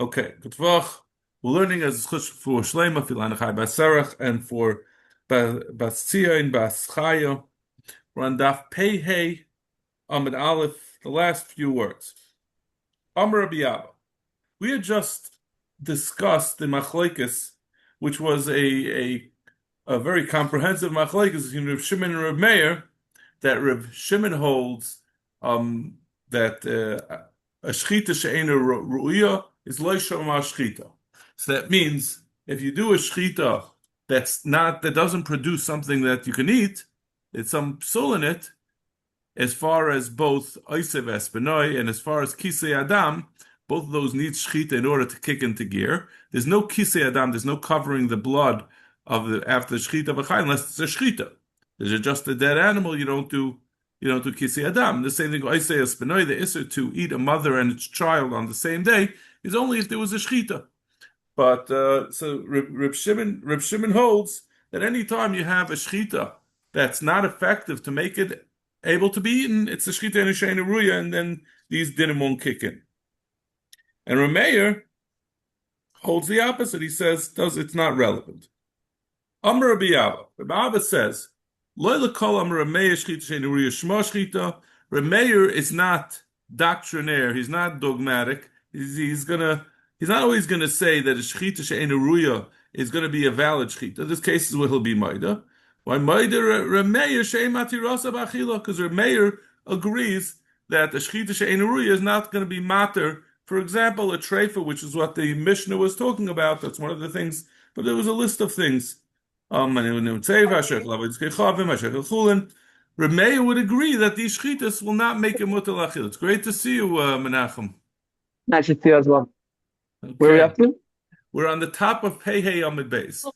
Okay, Kutvach. We're learning as chush for Shlema, Filanachai Basarach, and for Basia and Baschaya. We're on Daf Pei Hey Amid Aleph, the last few words. Amar Rabbi Abba. We had just discussed the Machlekes, which was a very comprehensive Machlekes between Reb Shimon and Reb Meir, that Reb Shimon holds that a shchita she'ena ru'ya is lo shama shchita. So that means if you do a shchita that doesn't produce something that you can eat, it's some psul in it, as far as both oisev espenoi and as far as kisei adam, both of those need shchita in order to kick into gear. There's no kisei adam, there's no covering the blood after the shchita of a chay unless it's a shchita. There's just a dead animal, you don't do kisei adam. The same thing, oisei espenoi, the isser to eat a mother and its child on the same day is only if there was a shchita. But so Reb Shimon holds that any time you have a shchita that's not effective to make it able to be eaten, it's a shchita and a sheina ruya, and then these dinim won't kick in. And Reb Meir holds the opposite. He says it's not relevant. Amar Rabbi Abba. Rabbi Abba says, Lo lekol amar Reb Meir shchita sheina ruya shma shchita. Reb Meir is not doctrinaire. He's not dogmatic. He's not always going to say that a shchita she'ena ruya is going to be a valid shchita. This case is where he'll be maida. Why maida Reb Meir she'emati rasa b'achila? Because Reb Meir agrees that the shchita she'ena ruya is not going to be mater. For example, a treifa, which is what the Mishnah was talking about. That's one of the things. But there was a list of things. Motzei, Chullin. Reb Meir would agree that these shchitas will not make a mutar l'achila. It's great to see you, Menachem. Nice to see you as well. Okay. Where are we up to? We're on the top of Pei Hey Amid Beis.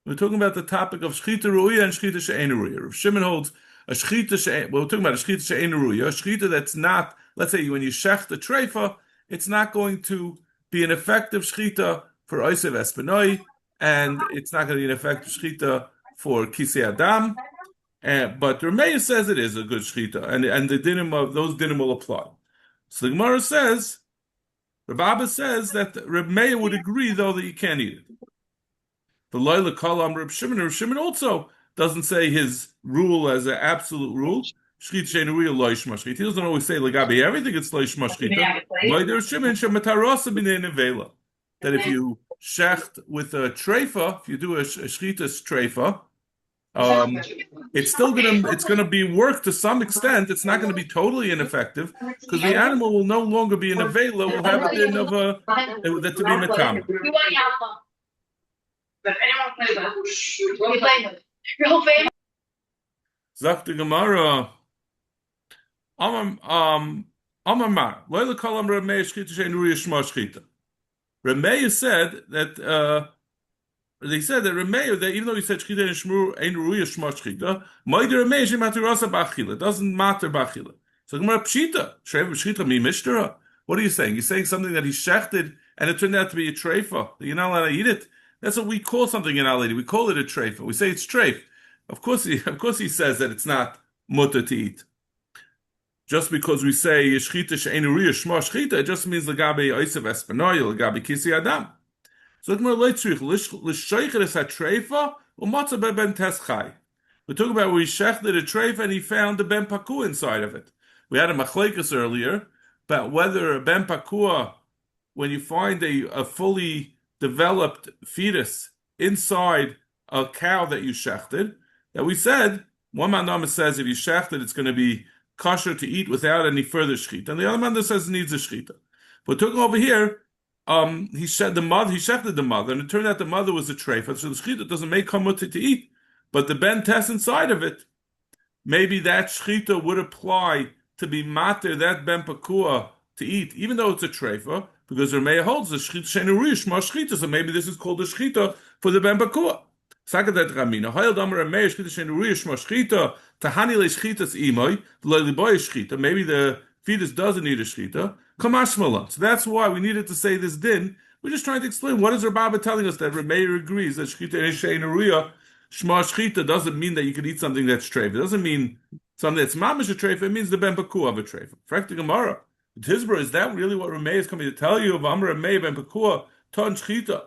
We're talking about the topic of shchita ruya and shchita she'ena ruya. Rav Shimon holds a shchita we're talking about a shchita she'ena ruya, a shchita that's not, let's say when you shech the treifa, it's not going to be an effective shchita for oisev espenoi, and it's not going to be an effective shchita for kisei adam. But Reb Meir says it is a good shchita, and the dinim of those dinim will apply. So the Gemara says, Reb Abba says that Reb Meir would agree, though, that you can't eat it. The Loila Kalam Reb Shimon also doesn't say his rule as an absolute rule. Shchit she'ena ruya lo yishma shchita. He doesn't always say legabi everything. It's lo yishma shchita. Loida Shimon shematarasa b'nei nevela. That if you shecht with a treifa, if you do a shchitas treifa, it's gonna be work to some extent. It's not going to be totally ineffective because the animal will no longer be in a vela. Will have a din of that to be metam. Zak the Gemara. Amar Loila Kalam Reb Meir shchita she'ena ruya shma shchita. Reb Meir said that. They said that Reb Meir, that even though he said shchita and shmur ein ruya shma shchita, ma'ida Reb Meir shemati rasa b'achila. It doesn't matter b'achila. So Gemara pshita shchita mi mishtera. What are you saying? You're saying something that he shechted and it turned out to be a treifa. That you're not allowed to eat it. That's what we call something in our lady. We call it a treifa. We say it's treif. Of course he says that it's not mutter to eat. Just because we say shchita she'ena ruya shma shchita, it just means legabe oisev espenoi, legabe kisei adam. So we're talking about we shechted a treifa and he found the ben pakua inside of it. We had a machlekes earlier about whether a ben pakua, when you find a fully developed fetus inside a cow that you shechted, that we said one man says if you shechted it's going to be kosher to eat without any further shechita, and the other man says it needs a shechita. But talking over here. He shechted the mother, and it turned out the mother was a treifa, so the shechita doesn't make hamuta to eat. But the ben test inside of it, maybe that shechita would apply to be mater that ben pakua to eat, even though it's a treifa, because Reb Meir holds the shechita she'ena ruya shma shechita, so maybe this is called a shechita for the ben pakua. Sakadet Ramina, Hayel Damar Reb Meir shechita she'ena ruya shma shechita tahani le shechitas imoy v'lo liboy shechita. Maybe the fetus doesn't need a shechita. So that's why we needed to say this din. We're just trying to explain what is Reb Abba telling us that Reb Meir agrees that shchita she'ena ruya shma shchita doesn't mean that you can eat something that's treif. It doesn't mean something that's mamish a treif. It means the ben pakua of a treif. Frek the Gemara. Tizbra, is that really what Ramey is coming to tell you? Of Amr Ramey ben Pekua ton shchita.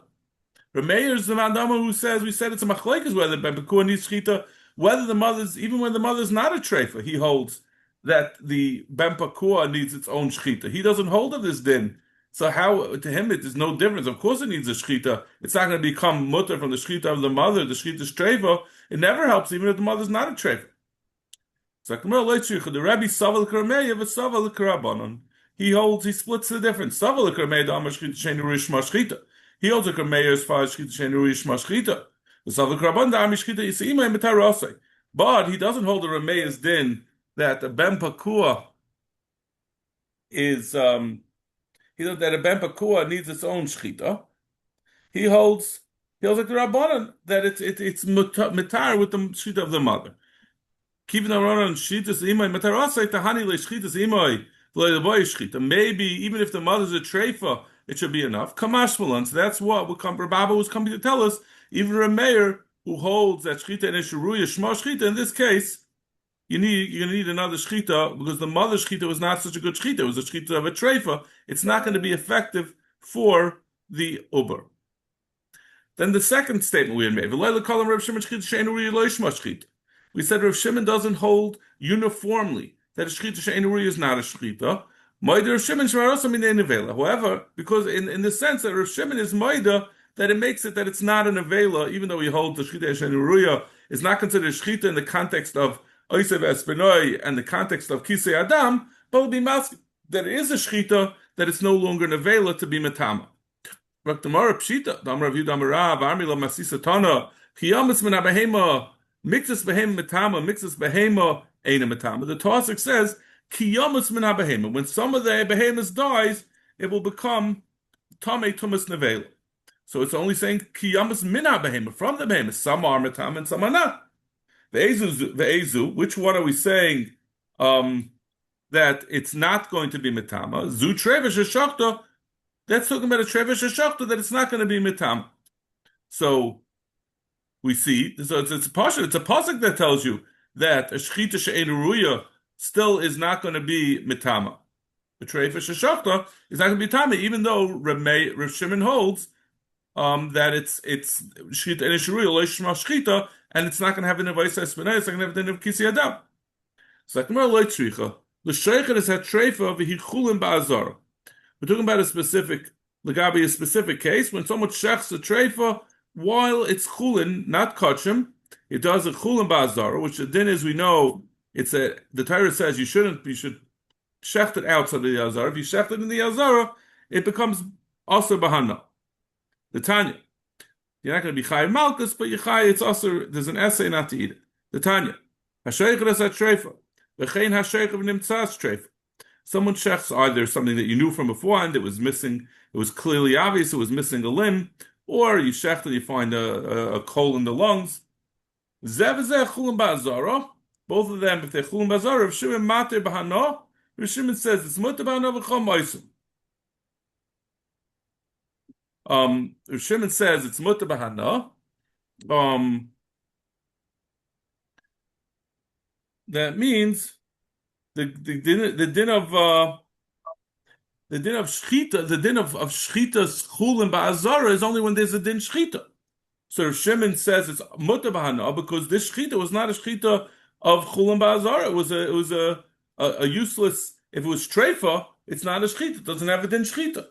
Rameir is the Mandama who says we said it's a machlekes whether Ben Pekua needs shchita, whether the mother's even when the mother's not a treifa, he holds that the Ben Pekua needs its own shchita. He doesn't hold of this din. So how to him it is no difference. Of course it needs a shchita. It's not going to become mutter from the shchita of the mother. The shchita is treifa. It never helps even if the mother's not a treifa. So the Rabbi Saval Karameya Saval Karabanon. He holds, he splits the difference. Saval Karameya Damar Shchita Shenu Rish Mashchita. He holds a Karameya as far as Shchita Shenu Rish Mashchita. The Saval Karaban Damar Shchita Yisima Metarosai. But he doesn't hold the Rameya's din that a Ben Pakua is he knows that a Ben Pakua needs its own shchita. He holds like the Rabbanan that it's mitar with the shchita of the mother. Keeping the Rabbanan shchitas imay mitarasay tahani le shchitas imay le boy shchita. Maybe even if the mother's a treifa, it should be enough. Kamashmalan. So that's what Baba was coming to tell us. Even a mayor who holds that shchita and isharuya shma shchita. In this case, you're gonna need another shchita because the mother's shchita was not such a good shchita. It was a shchita of a treifa. It's not going to be effective for the uber. Then the second statement we had made: we said Rav Shimon doesn't hold uniformly that a shchita she'enuri is not a shchita. However, because in the sense that Rav Shimon is maida, that it makes it that it's not an avela, even though he holds the shchita she'enuruya is not considered shchita in the context of Oisev Espinoi and the context of Kisei Adam, but will be masked that it is a shchita, that it's no longer an avela to be metama. Raktamara Pshita, Damar Rav Yudamarav, Armila Masisa Tana, Chiyamas Min Abehema, Mixus Behema Metama, Mixus Behema Eina Metama. The Tosik says, Kiyamas Min Abehema. When some of the behemoths dies, it will become Tame Tumas Nevela. So it's only saying Kiyamas Min Abehema, from the behemoths. Some are Metama and some are not. The Ezu, which one are we saying that it's not going to be Metama? Zu Trevish Shachta. That's talking about a trevish shachta that it's not going to be mitam. So we see, so it's a pasuk. It's a pasuk that tells you that a shchita she'enuruya still is not going to be mitama. A trevish shachta is not going to be mitama, even though Rav Shimon holds that it's shchita and enuruya loishma shchita, and it's not going to have an avayis espenay. It's not going to have an kisi adam. So like more loy tzricha. The sheikha is at treifa v'hi Chullin ba'azara. We're talking about a specific case when someone shechs a treifa while it's Chullin, not kachim. It does a Chullin ba'azara, which the din is we know the Torah says you should shecht it outside of the azara. If you shecht it in the azara, it becomes also bahana. The Tanya, you're not going to be chay malchus, but you chay. It's also there's an essay not to eat it. The Tanya, hasheich is a treifa, v'chein hasheich v'nimtzas treifa. Someone shechs either something that you knew from beforehand, it was missing, it was clearly obvious, it was missing a limb, or you shech and you find a coal in the lungs. Zev zeh Chullin ba'azara. Both of them, if they're Chullin ba'azara, Rav Shimon mater b'hana. Rav Shimon says it's muter b'hana v'chol ma'asim. Rav Shimon says it's muter b'hana. That means the din of shchita, the din of shchita's Chullin ba'azara is only when there's a din shchita. So Shimon says it's mutar b'hana because this shchita was not a shchita of Chullin ba'azara. It was a useless. If it was treifa, it's not a shchita. It doesn't have a din shchita.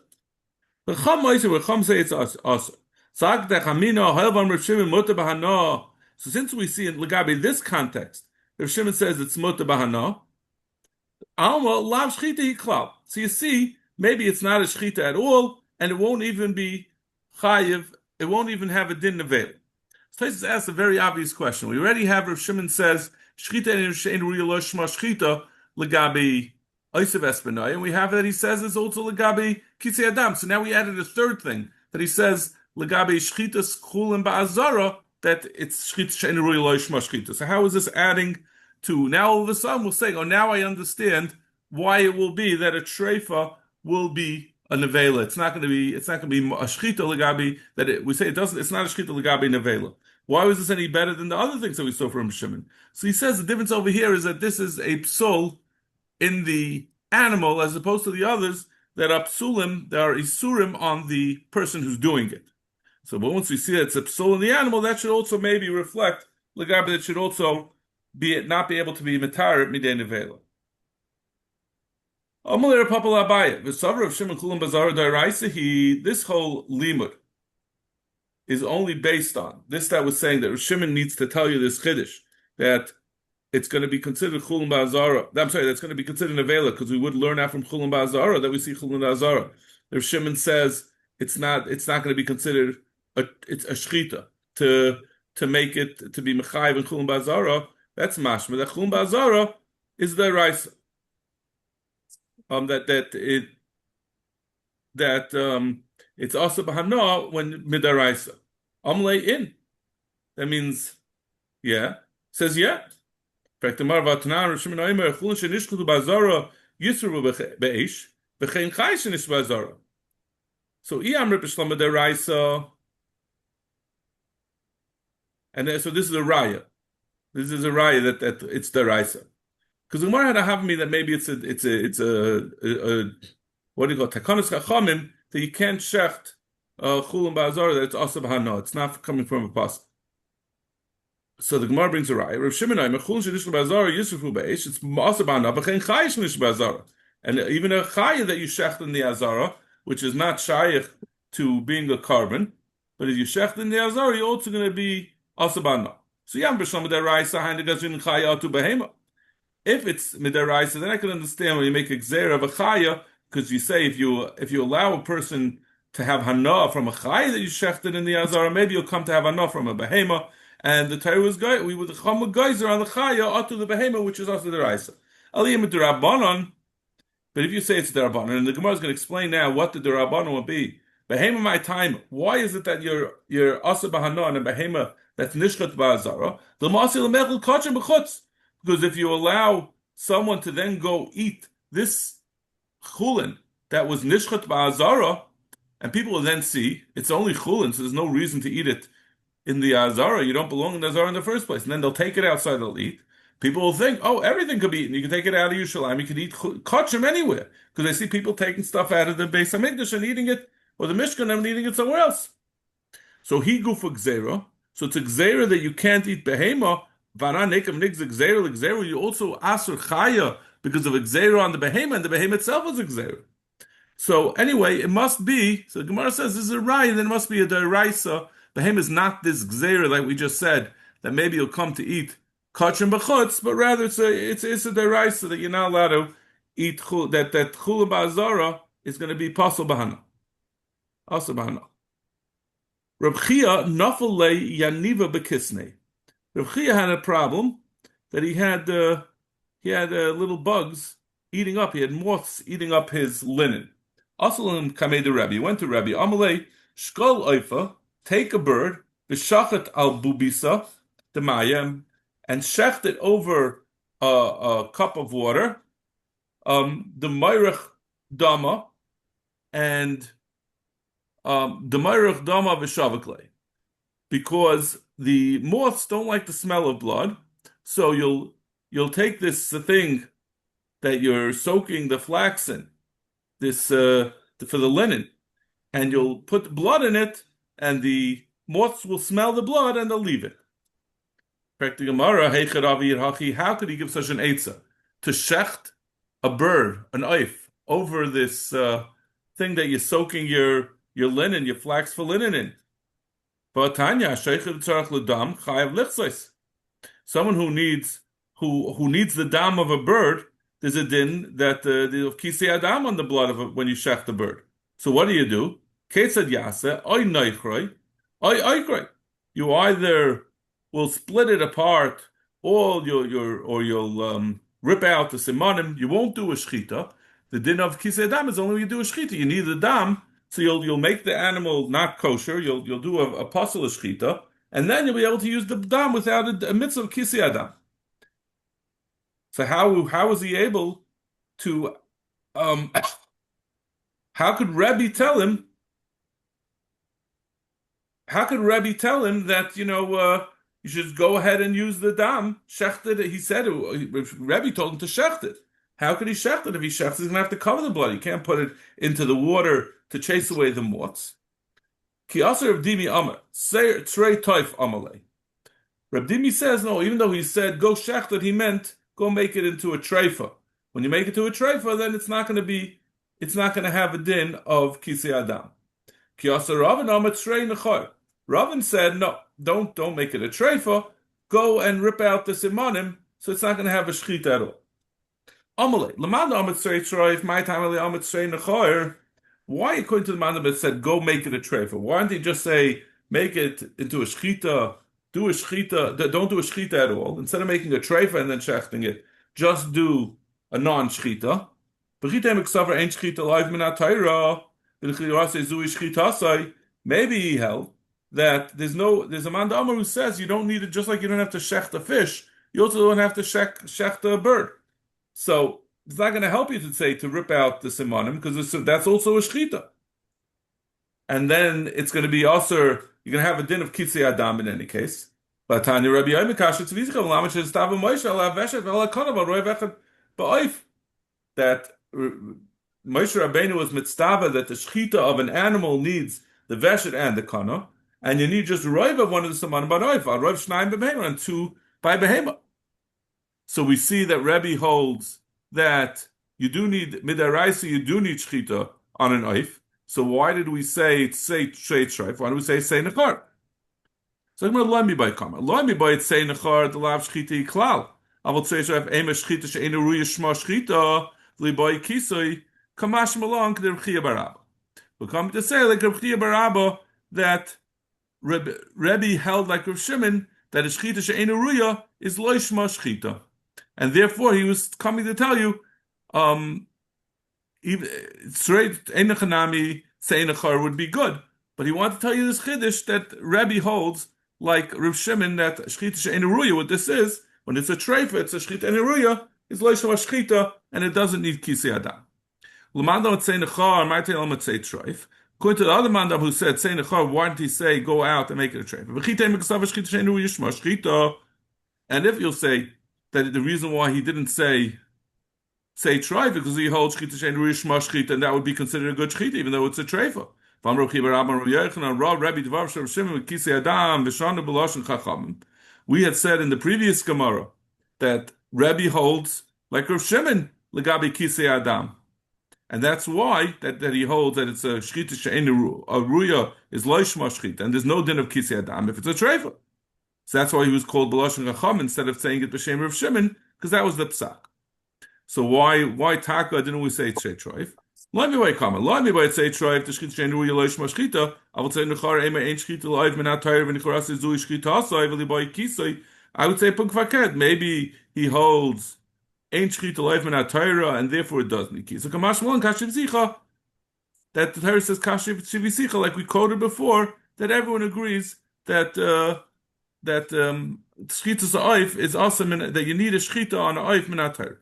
The Chum say it's also. So since we see in Lagabi this context, if Shimon says it's mutar b'hana. So you see, maybe it's not a shchita at all, and it won't even be chayiv. It won't even have a din nevel. So Tosfos asks a very obvious question. We already have Rav Shimon says shchita and real shma shchita legabi oisav espenai, and we have that he says it's also legabi kisei adam. So now we added a third thing that he says legabi shchita Chullin ba'azara that it's shchita and real shma shchita. So how is this adding to now all of a sudden we'll say, oh, now I understand why it will be that a treifa will be a nevela. It's not going to be a shchita legabi we say it doesn't. It's not a shchita legabi nevela. Why was this any better than the other things that we saw from Shimon? So he says the difference over here is that this is a psol in the animal as opposed to the others that are psulim, that are isurim on the person who's doing it. So, but once we see that it's a psul in the animal, that should also maybe reflect legabe. That should also be not be able to be mitar midei nevela. Amalei Papa Labaya, the Savra of Shimon Chullin Bazar Dairaisa. This whole limud is only based on this that was saying that Shimon needs to tell you this chiddush that it's going to be considered Chullin Ba'azara. I'm sorry, that's going to be considered Nevela because we would learn out from Chullin Ba'azara that we see Chullin Ba'azara. If Shimon says it's not going to be considered it's a shchita to make it to be mechayiv and Chullin Ba'azara, that's mashma. That Chullin Ba'azara is the rice. It's also bahana when midaraisa. Amlei in. That means, yeah. Says yeah. So Iyam Ripishlam deraisa, and so this is a raya. This is a raya that it's deraisa. Because the Gemara had to have me that maybe it's a what do you call takanos chachamim that you can't shecht chulim ba'azara that it's also b'hana. It's not coming from a pasuk. So the Gemara brings a raya. Rav Shimon Aimer chulim shenish ba'azara yisrufu ba'esh. It's also b'hana, b'chein chayish shenish ba'azara. And even a chaya that you shecht in the azara, which is not shayich to being a carbon, but if you shecht in the azara, you're also going to be also b'hana. So yam b'shlom deraisa hain degazin chaya to behema. If it's midaraisa, then I can understand when you make a gzeira of a chaya, because you say if you allow a person to have hana from a chaya that you shechted in the azara, maybe you'll come to have hana from a behema. And the Torah was we would come with geyser on the chaya to the behema, which is also the raisa. Aliyah midrabanon. But if you say it's derabanon, and the Gemara is going to explain now what the derabanon will be. Behema my time. Why is it that you're asa bahana and a behema that's nishchat ba'azara? The masi lemechel kachem b'chutz. Because if you allow someone to then go eat this chullin that was nishchat ba'azara, and people will then see it's only chullin, so there's no reason to eat it in the azara. You don't belong in the azara in the first place. And then they'll take it outside, they'll eat. People will think, oh, everything could be eaten. You can take it out of Yerushalayim. You can eat kachim anywhere. Because they see people taking stuff out of the Beis HaMikdash and eating it, or the Mishkan and eating it somewhere else. So he go for gzera. So it's a gzera that you can't eat behema. You also asur chaya because of a gzera on the behema, and the behema itself is a gzera. So anyway, it must be. So the Gemara says this is a raya, then it must be a deraisa. Behema is not this gzera like we just said that maybe you'll come to eat kachim b'chutz, but rather it's a deraisa that you're not allowed to eat that chula ba'azara is going to be pasal bahana, also bahana. Reb Chia nafal le yaniva bekisnei. Rav Chia had a problem that he had little bugs eating up. He had moths eating up his linen. Asalim kamei the Rebbe. He went to Rebbe. Amalei shkol oifa. Take a bird. B'shachet al bubisa the mayim and shecht it over a cup of water. The mayrich dama and the mayrich dama v'shavakle. Because the moths don't like the smell of blood, so you'll take this thing that you're soaking the flax in, this for the linen, and you'll put blood in it, and the moths will smell the blood and they'll leave it. How could he give such an eitzah to shecht a bird, an oif, over this thing that you're soaking your linen, your flax for linen in? Someone who needs the dam of a bird, there's a din that of kisei adam on the blood of when you shech the bird. So what do? You either will split it apart, or you'll rip out the simanim. You won't do a shchita. The din of kisei adam is only when you do a shchita. You need the dam. So you'll make the animal not kosher. You'll do a pasul shchita, and then you'll be able to use the dam without a mitzvah of kisei adam. So how was he able to? How could Rebbe tell him? How could Rebbe tell him that you should go ahead and use the dam? Shecht it. He said Rebbe told him to shecht it. How could he shecht it? If he shechts, he's going to have to cover the blood. You can't put it into the water to chase away the moths. Ki aser Reb Dimi Amar, Trei Toif Amalei. Reb Dimi says, no, even though he said go shecht it, he meant go make it into a treifa. When you make it to a treifa, then it's not going to have a din of Kisei Adam. Ki aser Ravin Amar Trei Nechor. Ravin said, no, don't make it a treifa. Go and rip out the simanim, so it's not going to have a shchita at all. Amalei, Lamanda Amar Trei Troif, my time Amar Trei Nechor. Why, according to the Mandam, it said go make it a treifa? Why didn't he just say make it into a shchita? Do a shchita? Don't do a shchita at all. Instead of making a treifa and then shechting it, just do a non-shchita. Maybe he held that there's a Mandam who says you don't need it, just like you don't have to shech a fish, you also don't have to shech a bird. So it's not going to help you to say to rip out the simanim because that's also a shchita. And then it's going to be also, you're going to have a din of Kisei Adam in any case. But Tanya Rabbi Yoimikash, it's Vizchel, Lamish is Tava Moshe, Allah Veshet, Allah Konav, Roy Vechet, Ba'oif. That Moshe Rabbeinu was mitzvah that the shchita of an animal needs the Veshet and the Kana, and you need just Roy of one of the Simanim Ba'oif, Roy Shnaim B'Behema, and two by Behema. So we see that Rebbe holds that you do need midaraisa, you do need shchita on an oif. So why did we say straight shreif? Why do we say nechar? So I'm going to learn me by comment. Learn me by it say nechar the lav shchita klal. I will say shreif ema shchita she'enu ruya shma shchita liboy kisoi kamash malon k'der Reb Chia bar Abba. We're coming to say like Reb Chia bar Abba that Rebbe held like Reb Shimon that a shchita she'enu ruya is loy shma shchita. And therefore, he was coming to tell you, straight Einachanami Seinachar would be good. But he wanted to tell you this chiddush that Rebbe holds, like Rav Shimon, that Shchita She'enuruya, what this is, when it's a treifa, it's a Shchita Enuruya, it's Loishma Shchita, and it doesn't need Kisei Adam. L'mandam Seinachar, Martel Motzei treif. According to the other mandam who said Seinachar, why didn't he say go out and make it a treifa? And if you'll say that the reason why he didn't say treifa because he holds shchita shein ruya shma shchita, and that would be considered a good shchita even though it's a treifa. We had said in the previous Gemara that Rebbe holds like Rav Shimon legabi kisei adam, and that's why that he holds that it's a shchita shein ruya is lo shma shchita, and there's no din of kisei adam if it's a treifa. So that's why he was called B'lashon Chacham instead of saying it b'shem Rav Shimon, because that was the psak. So why taka didn't we say tzei troif? Let me wait comment. Let me wait say troif. The shchita shein ruya loish mashchita. I would say nechar ema ein shchita loiv menat tayr v'nichoras zui shchita asay v'liboy kisay. I would say punkvaket. Maybe he holds ein shchita loiv menat tayr, and therefore it does need kisay. Kamash malon kashiv zicha. That the Torah says kashiv zicha, like we quoted before. That everyone agrees that. Shchita oif is awesome, that you need a shchita on an oif minatar.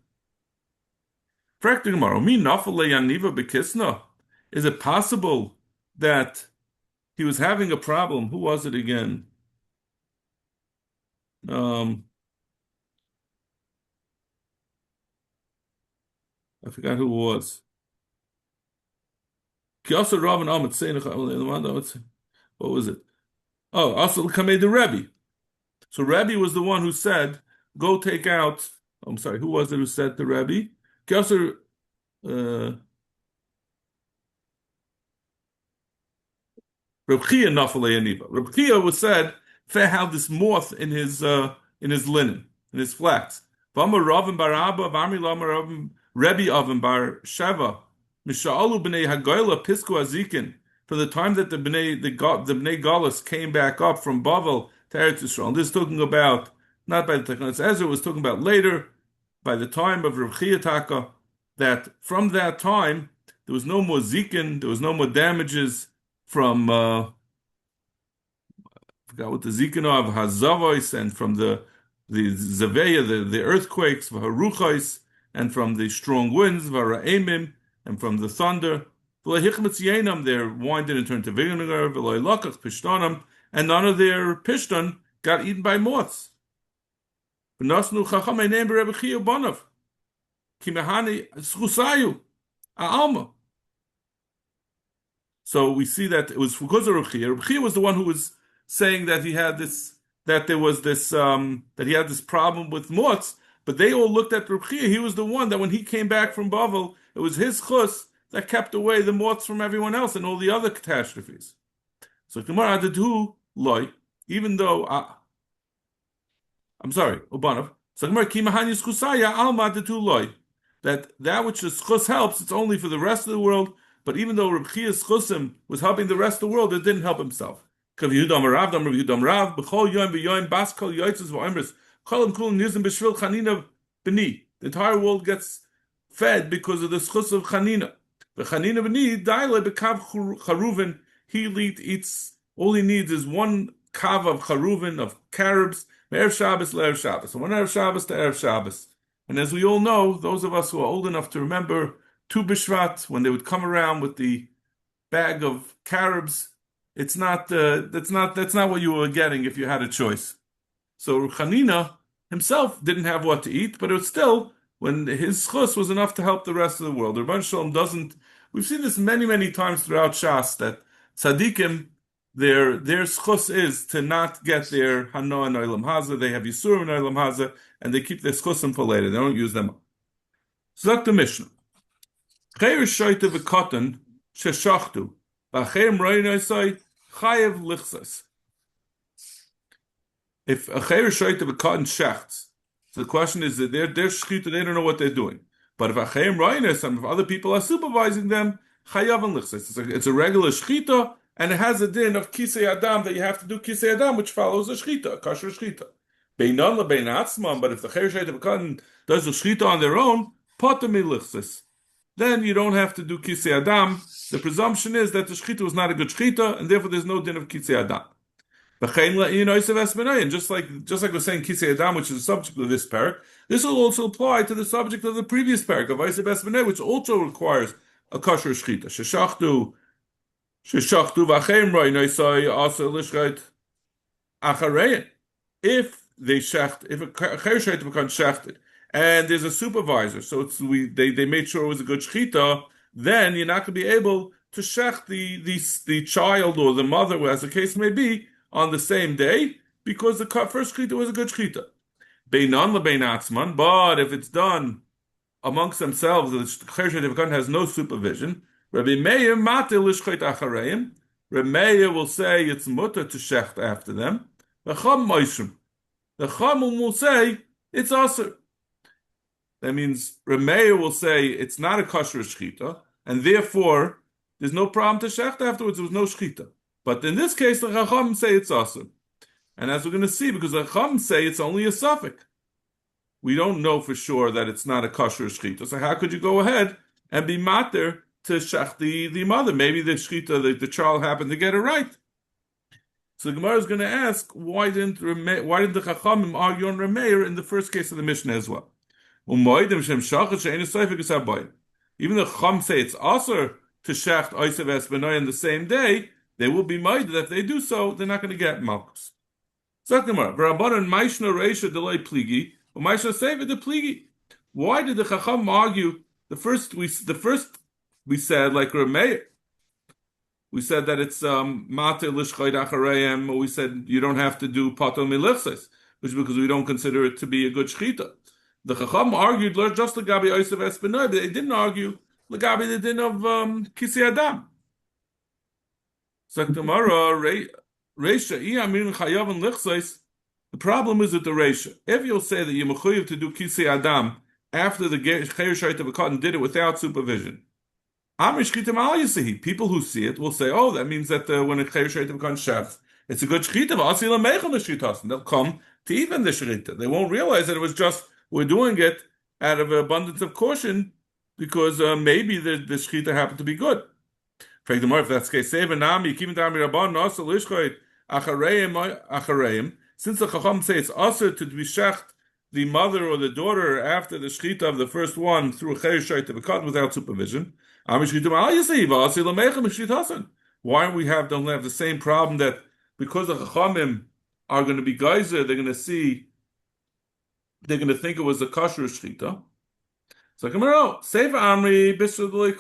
Is it possible that he was having a problem? Who was it again? I forgot who it was. What was it? Oh, also Kamei the Rebbe. So Rebbe was the one who said, go take out, I'm sorry, who was it who said to Rebbe? Reb Chia Nafalei Aniva. Reb Chia was said, Fair have this moth in his linen, in his flax. V'amar Ravim bar Abba, v'amri lamar Ravim Rebbe Avim bar Sheva, Misha'alu b'nei Hagoyla Pisku Azikin, for the time that the Bnei Galus came back up from Bavel to Eretz Yisrael. This is talking about, not by the Technos Ezra, was talking about later, by the time of Reb Chia Taka, that from that time, there was no more zikin, there was no more damages from, I forgot what the zikin are, of Hazavois, and from the Zaveya, the earthquakes, Haruchais, and from the strong winds, Vara'emim, and from the thunder. Their wine didn't turn to vinegar, and none of their pishton got eaten by moths. Kimehani Schusayu, Alma. So we see that it was because of Ruchia. Ruchia was the one who was saying that he had this, that there was this, that he had this problem with Motz, but they all looked at Ruchia. He was the one that when he came back from Bavel, it was his chus that kept away the Motz from everyone else and all the other catastrophes. So Gemara did who loy, even though I'm sorry, Ubanov. So Gemara Kimahanyus Chusaya Alma did who loy, that which the chus helps, it's only for the rest of the world. But even though Reb Chia's chusim was helping the rest of the world, it didn't help himself. The entire world gets fed because of the schus of Chanina. The Chanina b'ni daile b'kav charuvin. He eats. All he needs is one kav of charuvin of carobs. Erev Shabbos le'erev Shabbos. From one erev Shabbos to erev Shabbos. And as we all know, those of us who are old enough to remember Tu B'Shvat, when they would come around with the bag of carobs, that's not what you were getting if you had a choice. So Chanina himself didn't have what to eat, but it was still, when his chus was enough to help the rest of the world. Rabban Shalom doesn't. We've seen this many, many times throughout Shas that tzaddikim, their chus is to not get their hana and olam haza. They have yisurim and olam haza, and they keep their chusim for later. They don't use them. So that's the Mishnah. Chayev shoyte v'kotten sheshachtu v'acheim roinosai chayev lichsas. If a chayev shoyte v'kotten shechts, so the question is that they're shchita, they don't know what they're doing. But if acheim roinos, and if other people are supervising them, chayav and lichsas. It's a regular shchita, and it has a din of kisei adam that you have to do kisei adam, which follows a shchita, a kosher shchita. Beinan lebein atzman, but if the chayev shoyte v'kotten does the shchita on their own, potami lichsas, then you don't have to do kisei adam. The presumption is that the shchita was not a good shchita, and therefore there's no din of kisei adam. And just like we're saying kisei adam, which is the subject of this parak, this will also apply to the subject of the previous parak of Isav Esbenei, which also requires a kosher shchita. Sheshachtu v'acheim roinosai also lishchait acharein. If they shecht, if a chershait becomes shechted, and there's a supervisor, so they made sure it was a good shchita, then you're not going to be able to shech the child or the mother, as the case may be, on the same day, because the first shchita was a good shchita. Beinan lebein atzman, but if it's done amongst themselves, the chershait has no supervision. Rabbi Meir mate lishchait achareim. Rabbi Meir will say it's mutter to shecht after them. The Chum moishim. The Chum will say it's aser. That means Rameir will say it's not a kosher shchita, and therefore there's no problem to shecht afterwards. There was no shchita. But in this case, the Chacham say it's awesome. And as we're going to see, because the Chacham say it's only a suffix, we don't know for sure that it's not a kosher shchita. So how could you go ahead and be mater to shecht the mother? Maybe the shchita, the child happened to get it right. So the Gemara is going to ask, why didn't the Chachamim argue on Rameir in the first case of the Mishnah as well? Even though Chum say it's also to shecht Isav Esbenai on the same day, they will be made that if they do so, they're not going to get malchus. Why did the Chacham argue? The first we said like Rameir. We said that it's mate lishchayt achareim, or we said you don't have to do pato milichses, which is because we don't consider it to be a good shchita. The Chacham argued just legabi Isav Esbenai, but they didn't argue legabi the din of kisei adam. So tomorrow, reisha iamin chayav and lichses. The problem is with the reisha. If you'll say that you're mechuyev to do kisei adam after the cheir shayt of a cotton did it without supervision, people who see it will say, "Oh, that means that when a cheir shayt of a cotton shafts, it's a good shchita." They'll come to even the shchita. They won't realize that it was just we're doing it out of abundance of caution because maybe the shchita happened to be good. If that's the case, since the Chacham say it's also to be shecht the mother or the daughter after the shchita of the first one through a cheir shayt of a cotton without supervision, why don't we don't have the same problem that because the Chachamim are going to be geyser, they're going to think it was a kosher shchita. So come on, Sefer Amri Bisra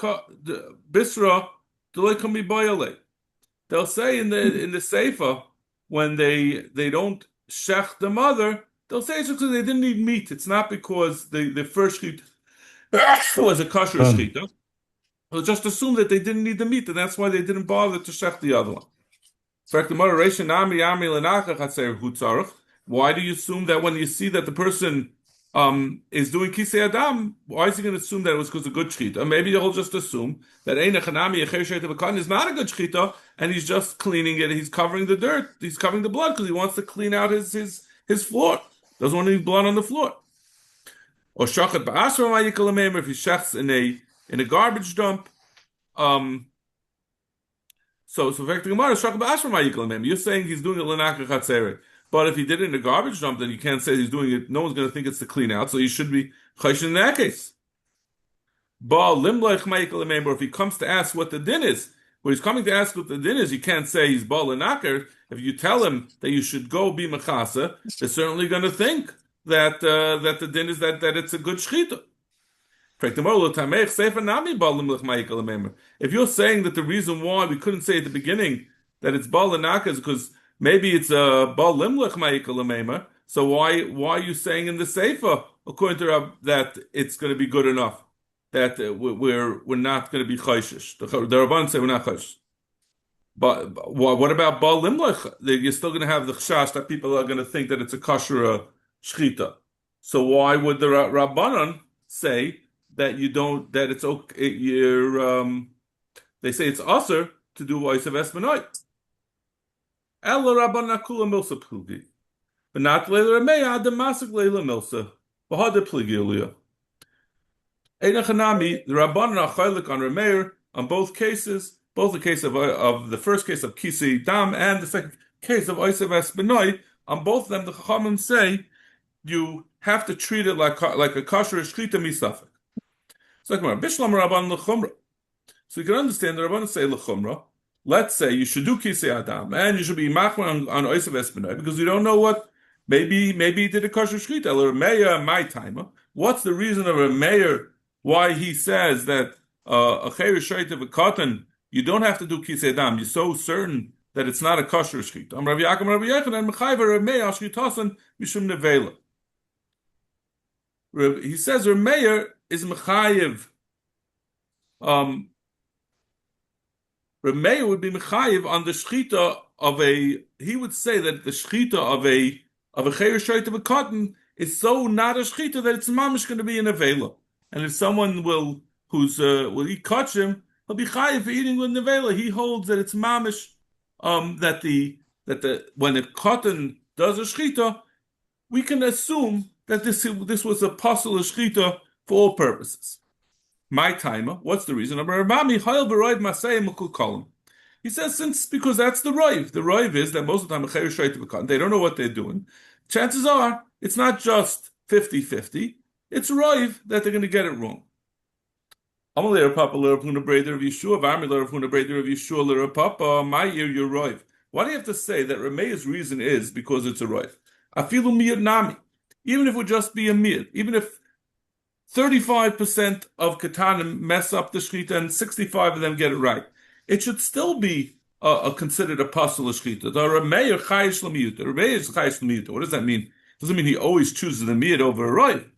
Deloy Kami Boyale. They'll say in the Sefer when they don't shech the mother, they'll say it's because they didn't eat meat. It's not because the first shechita was a kosher shechita. They'll just assume that they didn't need the meat, and that's why they didn't bother to shech the other one. Why do you assume that when you see that the person is doing kisei adam, why is he going to assume that it was because of good shechita? Maybe he'll just assume that ein echanami is not a good shechita, and he's just cleaning it. He's covering the dirt. He's covering the blood because he wants to clean out his floor. Doesn't want any blood on the floor. Or shachat ba'asra if he shechs in a garbage dump. So you're saying he's doing it l'naka chatzeret, but if he did it in a garbage dump, then you can't say he's doing it. No one's going to think it's to clean out, so you should be chayshin in that case. Or if he comes to ask what the din is, when he's coming to ask what the din is, you can't say he's bal l'naka. If you tell him that you should go be mechasa, they're certainly going to think that that the din is that it's a good shechita. If you're saying that the reason why we couldn't say at the beginning that it's bal l'naka is because maybe it's a bal limlech ma'ikal, so why are you saying in the sefer according to Rab that it's going to be good enough that we're not going to be chayshish? The Rabban say we're not chayshish. But what about bal limlech? You're still going to have the chash that people are going to think that it's a kosher shchita. So why would the Rabbanan say that you don't, that it's okay, they say it's usher to do Oisav Esmanoi. Ella Rabban Nakula Milsa Plugi. But not Leila Remeya, the Masik Leila Milsa. Bahada Plugi. Einachanami, the Rabban Achailik on Remeir, on both cases, both the case of the first case of Kisi Dam and the second case of Oisav Esmanoi, on both of them, the Chachamim say you have to treat it like a kosher shchita misafek. So you can understand the Rabbanan say l'chumra. Let's say you should do kisei adam and you should be machman on oisav espenai because you don't know what maybe he did a kosher shchita or meya my timer. What's the reason of a mayor why he says that a chayrish shayt of a cotton you don't have to do kisei adam? You're so certain that it's not a kosher shchita. Am Rabbi Yaakov Rabbi Yechon and mechayver meya shchitasan mishum nevela. He says her mayor is mechayev. Remeir would be mechayev on the shchita of a. He would say that the shchita of a chayr shayt of a cotton is so not a shchita that it's mamish going to be an avela. And if someone will eat kachim, he'll be chayev for eating with nevela. He holds that it's mamish that the when a cotton does a shchita, we can assume that this was a pasul shchita for all purposes. My timer, what's the reason? He says, because that's the roiv. The roiv is that most of the time they don't know what they're doing. Chances are it's not just 50-50. It's roiv that they're going to get it wrong. My ear, you're roiv. Why do you have to say that Remeir's reason is because it's a roiv? Afilu miyad nami. Even if it would just be a miyad, even if 35% of Katanim mess up the shechita and 65 of them get it right, it should still be considered a pasul shechita. The Remeir chayish l'miyut. The Remeir is chayish l'miyut. What does that mean? It doesn't mean he always chooses the miyut over a roiv.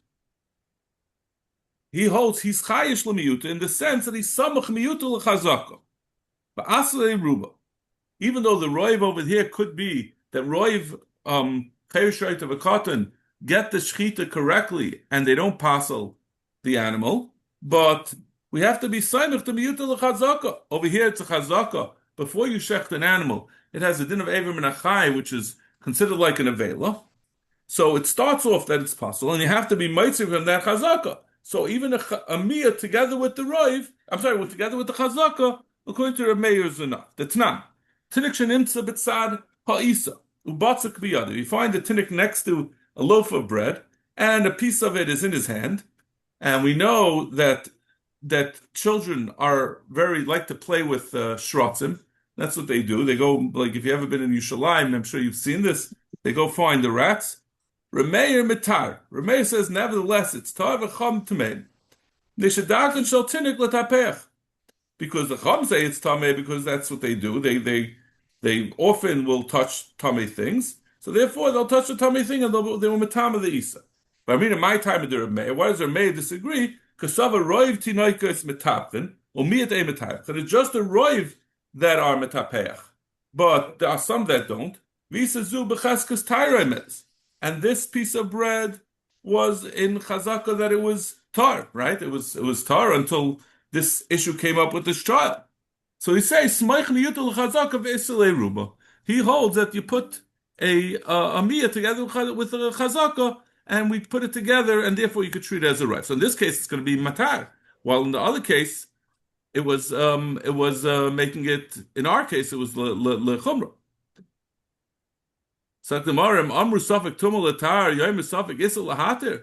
He holds he's chayish l'miyut in the sense that he's samach miyut l'chazaka. But aslei ruba. Even though the roiv over here could be that roiv chayushayt of a cotton get the shechita correctly and they don't passel the animal, but we have to be saimach to miyut l'chazaka. Over here it's a chazaka. Before you shecht an animal, it has a din of Eivim and Achai, which is considered like an avela. So it starts off that it's possible, and you have to be Motzei from that chazaka. So even a miyah together with the roiv, together with the chazaka, according to Remeir is enough. The Tnan. Tinik shenimtza b'tzad ha'isa. Ubatzak biyadu. You find the tinik next to a loaf of bread, and a piece of it is in his hand. And we know that children are like to play with shrotzim. That's what they do. They go, like if you've ever been in Yerushalayim, I'm sure you've seen this. They go find the rats. Remeir mitar. Remeir says, nevertheless, it's tar v'cham tamein. Nishadarkan shel tinik l'tapech. Because the Chum say it's tamei because that's what they do. They often will touch tamei things, so therefore they'll touch the tamei thing and they will matama the isa. But I mean, in my time of the Rebbe, why does the Rebbe disagree? Because Sava roiv tinoika is metapchen or miyat a metapchen. It's just the roiv that are metapeach, but there are some that don't. Visa zu bechaskas tyremes, and this piece of bread was in chazaka that it was tar, right? It was tar until this issue came up with this child. So he says, he holds that you put a miyah together with a chazaka, and we put it together, and therefore you could treat it as a rice. So in this case, it's going to be matar. While in the other case, it was making it. In our case, it was lechumra. So the Gemara, Amru Safik Tumul Latar, Yom Safik Isel Lahatir.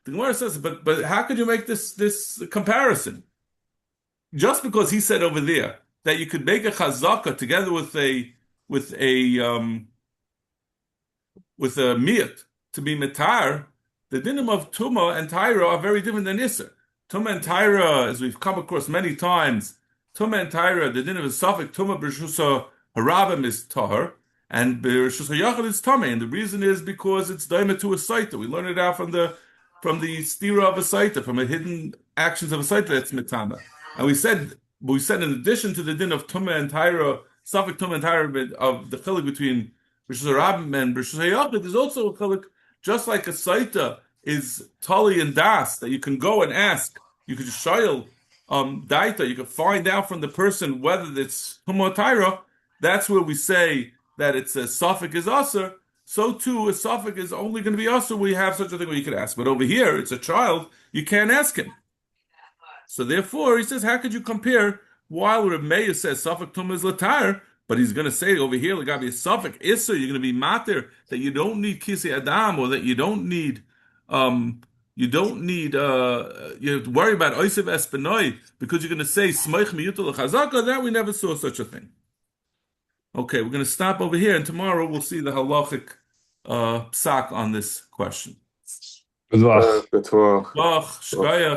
The Gemara says, but how could you make this comparison? Just because he said over there that you could make a chazaka together with a miyat to be metar, the dinim of tuma and taira are very different than isser. Tuma and taira, as we've come across many times, tuma and taira, the dinim is suffik tuma b'rshusa harabim is tahar, and b'rshusa yachad is tamei, and the reason is because it's daima to a saita. We learn it out from the stira of a saita, from the hidden actions of a saita that's mitama. And we said in addition to the din of Tumah and Taira, Safek Tumah and Taira of the chilik between Rishus Rabbim and Rishus Hayachid, there's also a chilik, just like a Saita is Tali and Das, that you can go and ask, you could just shayil Daita, you can find out from the person whether it's Tumah or Taira. That's where we say that it's a Safek is Aser. So too, a Safek is only going to be Aser. We have such a thing where you could ask. But over here, it's a child, you can't ask him. So therefore, he says, how could you compare? While Reb Meir says Safek Tumah is Latar, but he's going to say over here, like a Safek Isser, you're going to be mater that you don't need Kisi Adam, or that you don't need you have to worry about Oisev Espenoi because you're going to say Smoich Miyutul Chazaka. That we never saw such a thing. Okay, we're going to stop over here, and tomorrow we'll see the halachic psak on this question. Good luck. Shkaya.